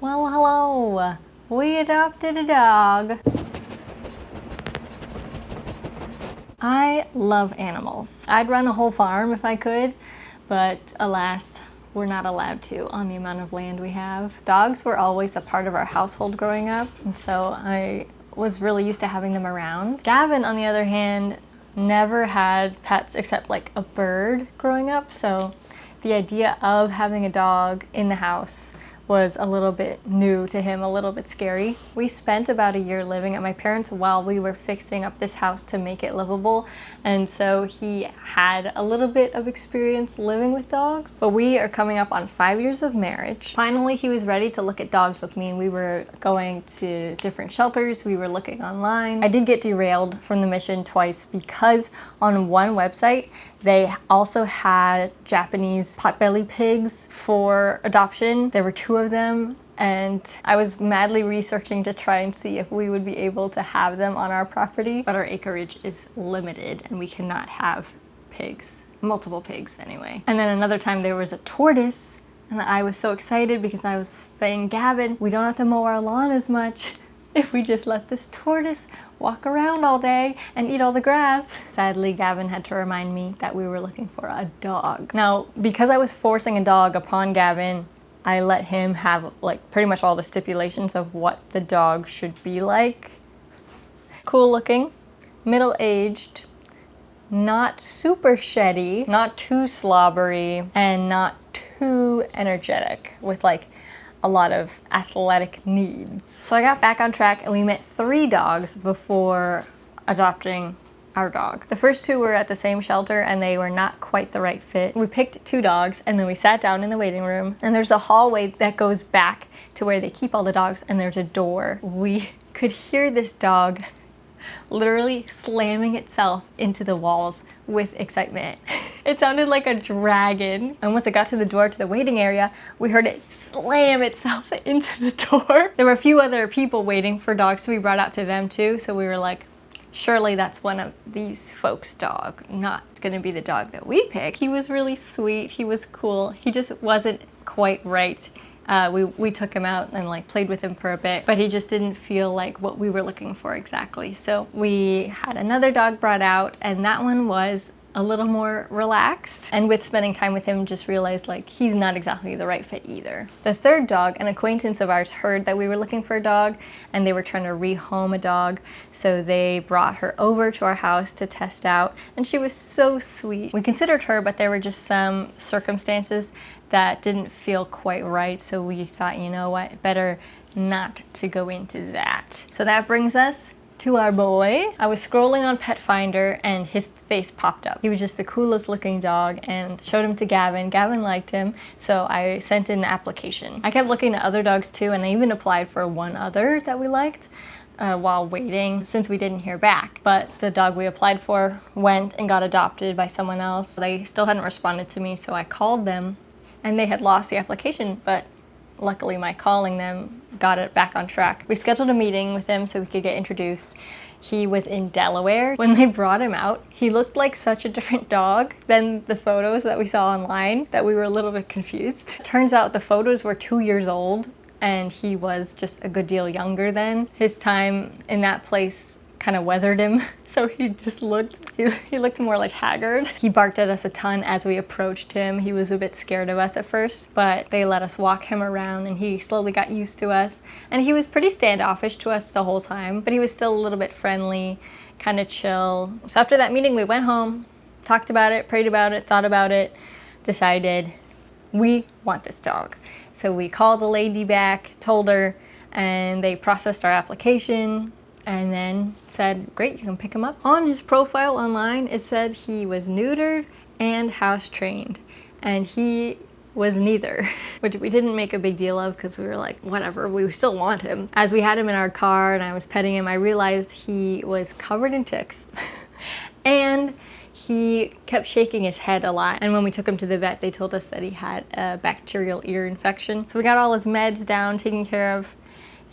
Well, hello. We adopted a dog. I love animals. I'd run a whole farm if I could, but alas, we're not allowed to on the amount of land we have. Dogs were always a part of our household growing up, and so I was really used to having them around. Gavin, on the other hand, never had pets except like a bird growing up, so the idea of having a dog in the house was a little bit new to him, a little bit scary. We spent about a year living at my parents' while we were fixing up this house to make it livable, and so he had a little bit of experience living with dogs. But we are coming up on 5 years of marriage. Finally, he was ready to look at dogs with me, and we were going to different shelters, we were looking online. I did get derailed from the mission twice because on one website, they also had Japanese potbelly pigs for adoption. There were 2 of them, and I was madly researching to try and see if we would be able to have them on our property, but our acreage is limited and we cannot have pigs, multiple pigs anyway. And then another time there was a tortoise, and I was so excited because I was saying, Gavin, we don't have to mow our lawn as much if we just let this tortoise walk around all day and eat all the grass. Sadly, Gavin had to remind me that we were looking for a dog. Now, because I was forcing a dog upon Gavin, I let him have like pretty much all the stipulations of what the dog should be like. Cool looking, middle-aged, not super sheddy, not too slobbery, and not too energetic with like a lot of athletic needs. So I got back on track and we met 3 dogs before adopting our dog. The first 2 were at the same shelter and they were not quite the right fit. We picked 2 dogs and then we sat down in the waiting room, and there's a hallway that goes back to where they keep all the dogs, and there's a door. We could hear this dog literally slamming itself into the walls with excitement. It sounded like a dragon. And once it got to the door to the waiting area, we heard it slam itself into the door. There were a few other people waiting for dogs to be brought out to them too, so we were like, surely that's one of these folks' dog, not gonna be the dog that we picked. He was really sweet, he was cool, he just wasn't quite right. We took him out and like played with him for a bit, but he just didn't feel like what we were looking for exactly. So we had another dog brought out, and that one was a little more relaxed. And with spending time with him, just realized like he's not exactly the right fit either. The third dog, an acquaintance of ours, heard that we were looking for a dog and they were trying to rehome a dog. So they brought her over to our house to test out, and she was so sweet. We considered her, but there were just some circumstances that didn't feel quite right. So we thought, you know what, better not to go into that. So that brings us to our boy. I was scrolling on Pet Finder and his face popped up. He was just the coolest looking dog, and showed him to Gavin. Gavin liked him, so I sent in the application. I kept looking at other dogs too, and I even applied for one other that we liked while waiting, since we didn't hear back. But the dog we applied for went and got adopted by someone else. They still hadn't responded to me, so I called them and they had lost the application, but luckily my calling them got it back on track. We scheduled a meeting with him so we could get introduced. He was in Delaware. When they brought him out, he looked like such a different dog than the photos that we saw online that we were a little bit confused. Turns out the photos were 2 years old and he was just a good deal younger then. His time in that place kind of weathered him, so he just looked, he looked more like haggard. He barked at us a ton as we approached him. He was a bit scared of us at first, but they let us walk him around and he slowly got used to us. And he was pretty standoffish to us the whole time, but he was still a little bit friendly, kind of chill. So after that meeting, we went home, talked about it, prayed about it, thought about it, decided we want this dog. So we called the lady back, told her, and they processed our application, and then said, great, you can pick him up. On his profile online, it said he was neutered and house trained, and he was neither, which we didn't make a big deal of because we were like, whatever, we still want him. As we had him in our car and I was petting him, I realized he was covered in ticks and he kept shaking his head a lot. And when we took him to the vet, they told us that he had a bacterial ear infection. So we got all his meds down, taken care of,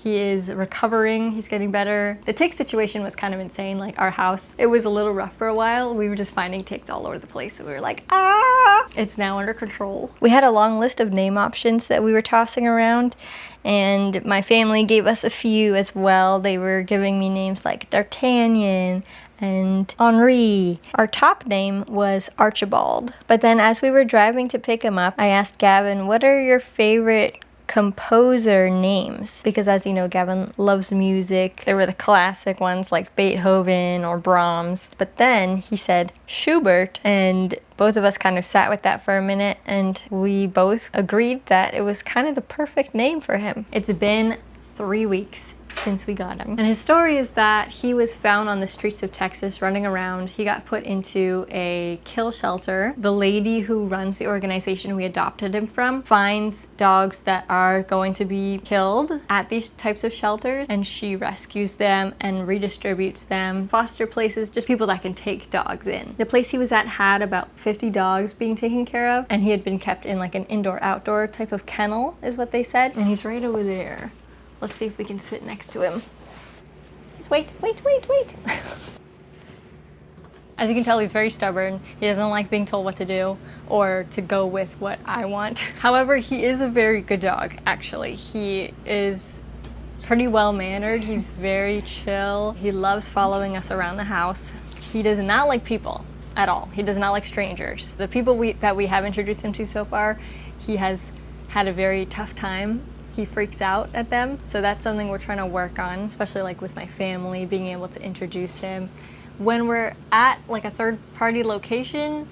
He is recovering, he's getting better. The tick situation was kind of insane. Like our house, it was a little rough for a while. We were just finding ticks all over the place and we were like, ah! It's now under control. We had a long list of name options that we were tossing around, and my family gave us a few as well. They were giving me names like D'Artagnan and Henri. Our top name was Archibald. But then as we were driving to pick him up, I asked Gavin, what are your favorite composer names? Because as you know, Gavin loves music. There were the classic ones like Beethoven or Brahms. But then he said Schubert, and both of us kind of sat with that for a minute, and we both agreed that it was kind of the perfect name for him. It's been 3 weeks since we got him. And his story is that he was found on the streets of Texas running around. He got put into a kill shelter. The lady who runs the organization we adopted him from finds dogs that are going to be killed at these types of shelters, and she rescues them and redistributes them. Foster places, just people that can take dogs in. The place he was at had about 50 dogs being taken care of, and he had been kept in like an indoor-outdoor type of kennel is what they said. And he's right over there. Let's see if we can sit next to him. Just wait. As you can tell, he's very stubborn. He doesn't like being told what to do or to go with what I want. However, he is a very good dog, actually. He is pretty well-mannered. He's very chill. He loves following us around the house. He does not like people at all. He does not like strangers. The people that we have introduced him to so far, he has had a very tough time. He freaks out at them, so that's something we're trying to work on, especially like with my family, being able to introduce him. When we're at like a third-party location,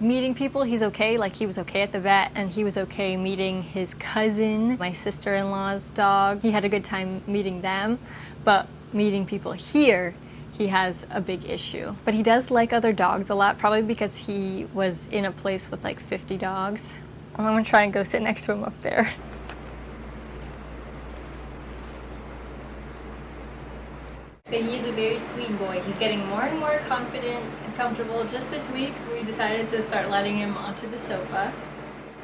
meeting people, he's okay. Like he was okay at the vet, and he was okay meeting his cousin, my sister-in-law's dog. He had a good time meeting them, but meeting people here, he has a big issue. But he does like other dogs a lot, probably because he was in a place with like 50 dogs. I'm gonna try and go sit next to him up there. But he's a very sweet boy. He's getting more and more confident and comfortable. Just this week, we decided to start letting him onto the sofa.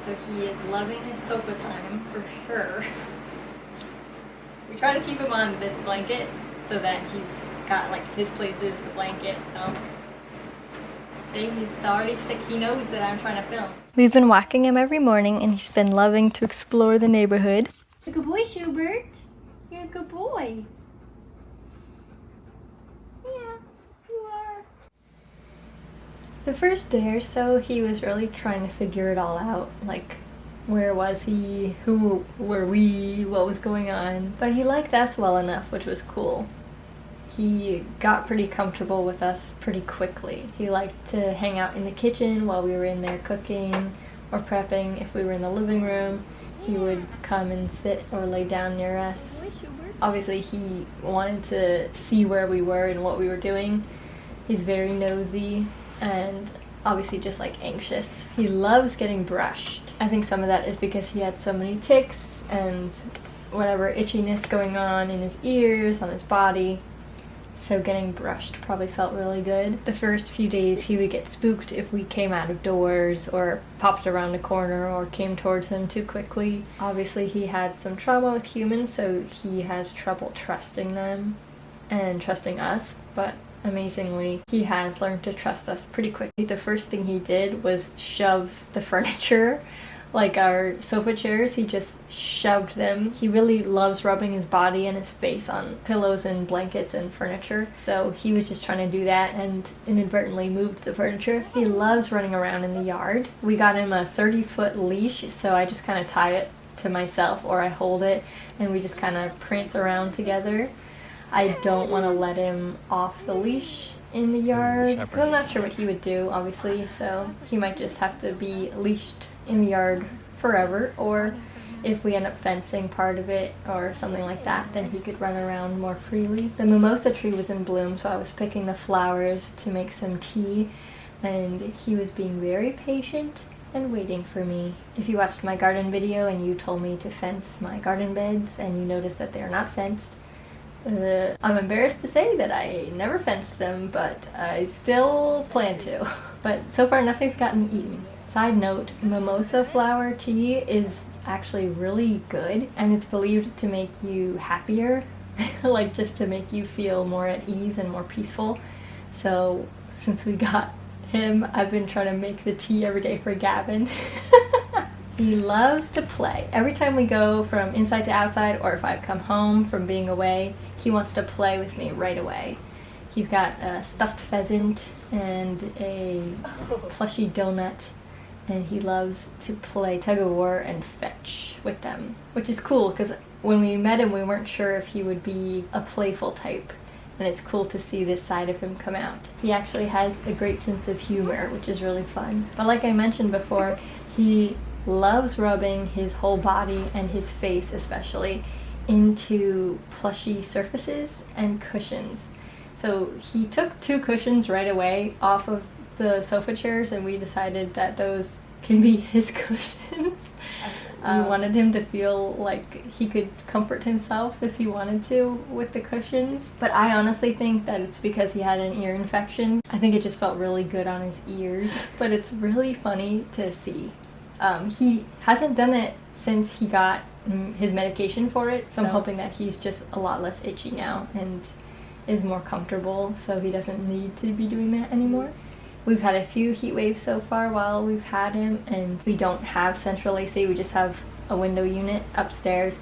So he is loving his sofa time for sure. We try to keep him on this blanket so that he's got like his place is the blanket. See, he's already sick. He knows that I'm trying to film. We've been walking him every morning, and he's been loving to explore the neighborhood. You're a good boy, Schubert. You're a good boy. The first day or so, he was really trying to figure it all out, like where was he, who were we, what was going on. But he liked us well enough, which was cool. He got pretty comfortable with us pretty quickly. He liked to hang out in the kitchen while we were in there cooking or prepping. If we were in the living room, he would come and sit or lay down near us. Obviously, he wanted to see where we were and what we were doing. He's very nosy and obviously just like anxious. He loves getting brushed. I think some of that is because he had so many ticks and whatever itchiness going on in his ears, on his body. So getting brushed probably felt really good. The first few days he would get spooked if we came out of doors or popped around a corner or came towards him too quickly. Obviously he had some trauma with humans, so he has trouble trusting them and trusting us, but amazingly, he has learned to trust us pretty quickly. The first thing he did was shove the furniture, like our sofa chairs. He just shoved them. He really loves rubbing his body and his face on pillows and blankets and furniture. So he was just trying to do that and inadvertently moved the furniture. He loves running around in the yard. We got him a 30-foot leash, so I just kind of tie it to myself or I hold it and we just kind of prance around together. I don't want to let him off the leash in the yard. I'm not sure what he would do, obviously, so he might just have to be leashed in the yard forever, or if we end up fencing part of it or something like that, then he could run around more freely. The mimosa tree was in bloom, so I was picking the flowers to make some tea, and he was being very patient and waiting for me. If you watched my garden video and you told me to fence my garden beds and you noticed that they are not fenced, I'm embarrassed to say that I never fenced them, but I still plan to. But so far nothing's gotten eaten. Side note, mimosa flower tea is actually really good, and it's believed to make you happier, like just to make you feel more at ease and more peaceful. So since we got him, I've been trying to make the tea every day for Gavin. He loves to play. Every time we go from inside to outside, or if I've come home from being away, he wants to play with me right away. He's got a stuffed pheasant and a plushy donut, and he loves to play tug-of-war and fetch with them, which is cool because when we met him, we weren't sure if he would be a playful type, and it's cool to see this side of him come out. He actually has a great sense of humor, which is really fun. But like I mentioned before, he loves rubbing his whole body and his face especially into plushy surfaces and cushions. So he took 2 cushions right away off of the sofa chairs, and we decided that those can be his cushions. We wanted him to feel like he could comfort himself if he wanted to with the cushions. But I honestly think that it's because he had an ear infection. I think it just felt really good on his ears. But it's really funny to see. He hasn't done it since he got his medication for it, so I'm hoping that he's just a lot less itchy now and is more comfortable, so he doesn't need to be doing that anymore. We've had a few heat waves so far while we've had him, and we don't have central AC, we just have a window unit upstairs.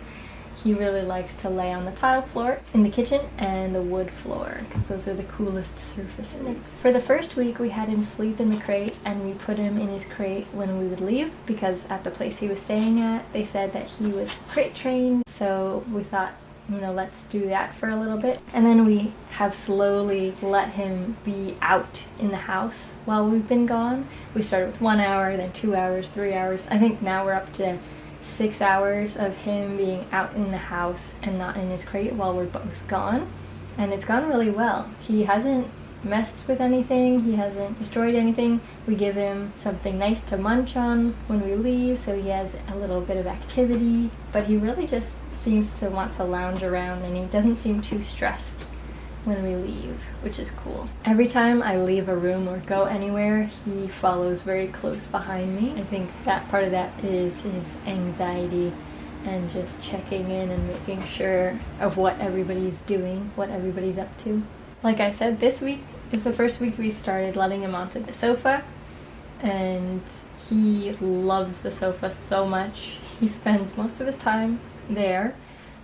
He really likes to lay on the tile floor in the kitchen and the wood floor, because those are the coolest surfaces. For the first week, we had him sleep in the crate, and we put him in his crate when we would leave, because at the place he was staying at, they said that he was crate trained, so we thought, you know, let's do that for a little bit. And then we have slowly let him be out in the house while we've been gone. We started with 1 hour, then 2 hours, 3 hours. I think now we're up to 6 hours of him being out in the house and not in his crate while we're both gone. And it's gone really well. He hasn't messed with anything, he hasn't destroyed anything. We give him something nice to munch on when we leave, so he has a little bit of activity, but he really just seems to want to lounge around, and he doesn't seem too stressed when we leave, which is cool. Every time I leave a room or go anywhere, he follows very close behind me. I think that part of that is his anxiety and just checking in and making sure of what everybody's doing, what everybody's up to. Like I said, this week is the first week we started letting him onto the sofa, and he loves the sofa so much. He spends most of his time there.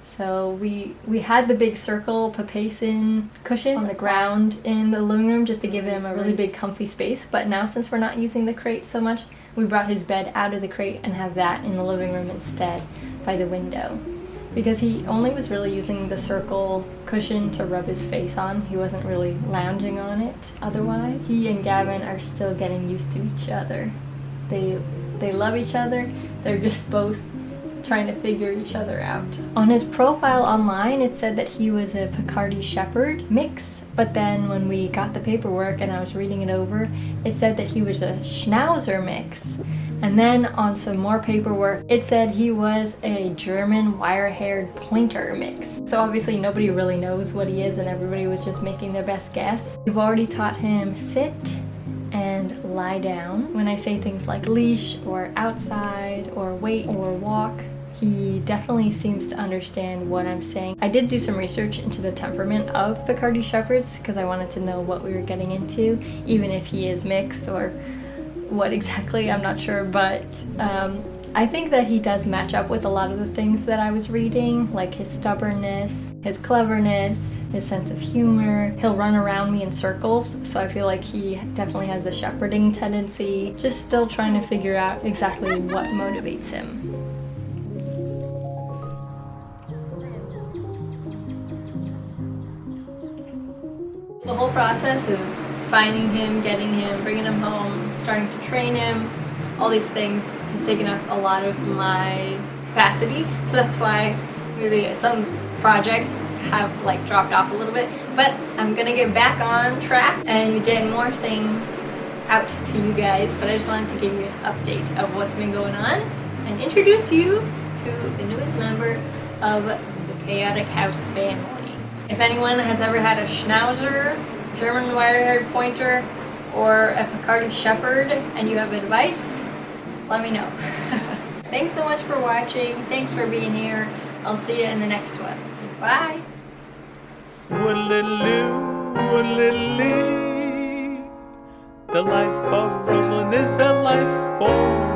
So we had the big circle papason cushion on the ground in the living room just to give him a really big comfy space, but now since we're not using the crate so much, we brought his bed out of the crate and have that in the living room instead by the window. Because he only was really using the circle cushion to rub his face on. He wasn't really lounging on it otherwise. He and Gavin are still getting used to each other. They love each other. They're just both trying to figure each other out. On his profile online, it said that he was a Picardy Shepherd mix, but then when we got the paperwork and I was reading it over, it said that he was a Schnauzer mix. And then on some more paperwork, it said he was a German wire-haired pointer mix. So obviously nobody really knows what he is, and everybody was just making their best guess. We've already taught him sit and lie down. When I say things like leash or outside or wait or walk, he definitely seems to understand what I'm saying. I did do some research into the temperament of Picardy Shepherds because I wanted to know what we were getting into, even if he is mixed or what exactly, I'm not sure, but I think that he does match up with a lot of the things that I was reading, like his stubbornness, his cleverness, his sense of humor. He'll run around me in circles, so I feel like he definitely has the shepherding tendency. Just still trying to figure out exactly what motivates him. The whole process of finding him, getting him, bringing him home, starting to train him, all these things has taken up a lot of my capacity, so that's why maybe some projects have like dropped off a little bit, but I'm gonna get back on track and get more things out to you guys. But I just wanted to give you an update of what's been going on and introduce you to the newest member of the Chaotic House family. If anyone has ever had a Schnauzer, German wire-haired pointer, or a Picardy Shepherd, and you have advice, let me know. Thanks so much for watching. Thanks for being here. I'll see you in the next one. Bye. Woodlily, woodlily. The life of Rosalind is the life for